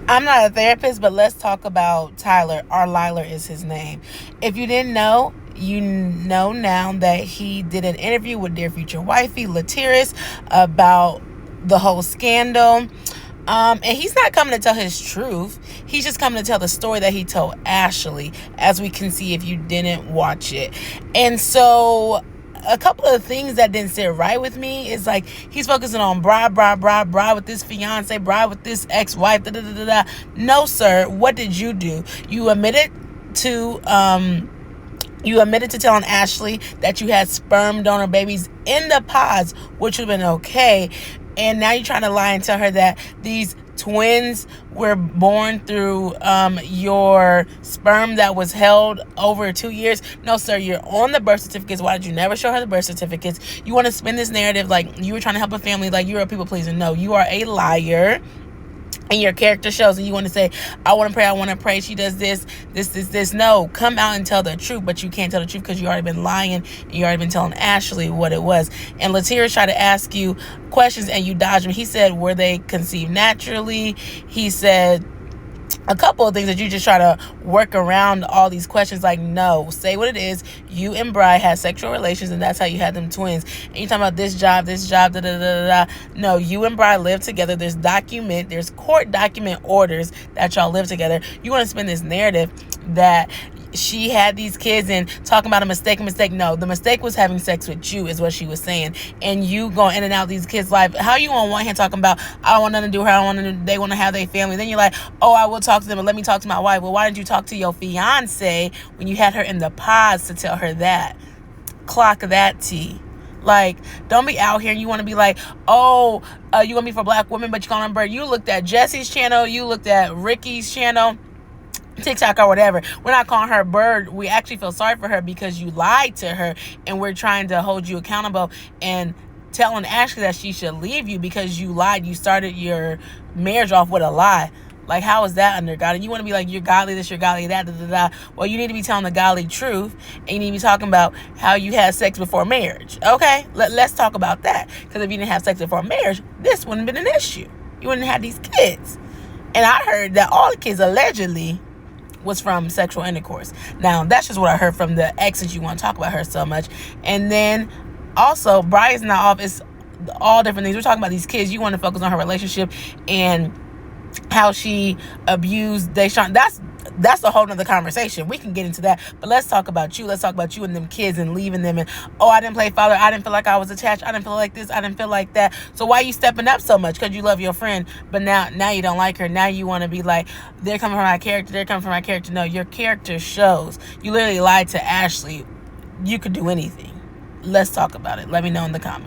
I'm not a therapist, but let's talk about Tyler. Our lyler is his name. If you didn't know, you know now that he did an interview with their future wifey, laterras, about the whole scandal. And he's not coming to tell his truth. He's just coming to tell the story that he told Ashley, as we can see if you didn't watch it. And so a couple of things that didn't sit right with me is like he's focusing on bride with this fiance, bride with this ex-wife. No, sir. What did you do? You admitted to telling Ashley that you had sperm donor babies in the pods, which would have been okay. And now you're trying to lie and tell her that these twins were born through your sperm that was held over 2 years. No, sir, you're on the birth certificates. Why did you never show her the birth certificates? You want to spin this narrative like you were trying to help a family, like you're a people pleaser. No, you are a liar. And your character shows, and you want to say, I want to pray, she does this. No, come out and tell the truth, but you can't tell the truth because you already been lying, and you already been telling Ashley what it was. And Laterras tried to ask you questions, and you dodged him. He said, were they conceived naturally? He said a couple of things that you just try to work around all these questions. Like, no, say what it is. You and Bri had sexual relations, and that's how you had them twins. And you talking about this job, No, you and Bri live together. There's court document orders that y'all live together. You want to spin this narrative that she had these kids and talking about a mistake. No, the mistake was having sex with you, is what she was saying. And you going in and out of these kids' life. How you on one hand talking about, I don't want nothing to do with her, they want to have their family. Then you're like, oh, I will talk to them, but let me talk to my wife. Well, why didn't you talk to your fiance when you had her in the pods to tell her that? Clock that T. Like, don't be out here and you want to be like, oh, you want me for black women, but you call them bird. You looked at Jesse's channel, you looked at Ricky's channel, TikTok or whatever. We're not calling her bird. We actually feel sorry for her because you lied to her, and we're trying to hold you accountable and telling Ashley that she should leave you because you lied. You started your marriage off with a lie. Like, how is that under God? And you want to be like, you're godly this, you're godly that, Well, you need to be telling the godly truth, and you need to be talking about how you had sex before marriage. Okay? Let's talk about that. Because if you didn't have sex before marriage, this wouldn't have been an issue. You wouldn't have had these kids. And I heard that all the kids allegedly was from sexual intercourse. Now, that's just what I heard from the ex, since you want to talk about her so much. And then also, Brian's not off. It's all different things. We're talking about these kids. You want to focus on her relationship and how she abused Deshaun. That's a whole nother conversation. We can get into that. But let's talk about you. Let's talk about you and them kids and leaving them. And, oh, I didn't play father. I didn't feel like I was attached. I didn't feel like this. I didn't feel like that. So why are you stepping up so much? Because you love your friend. But now you don't like her. Now you want to be like, they're coming from my character. They're coming from my character. No, your character shows. You literally lied to Ashley. You could do anything. Let's talk about it. Let me know in the comments.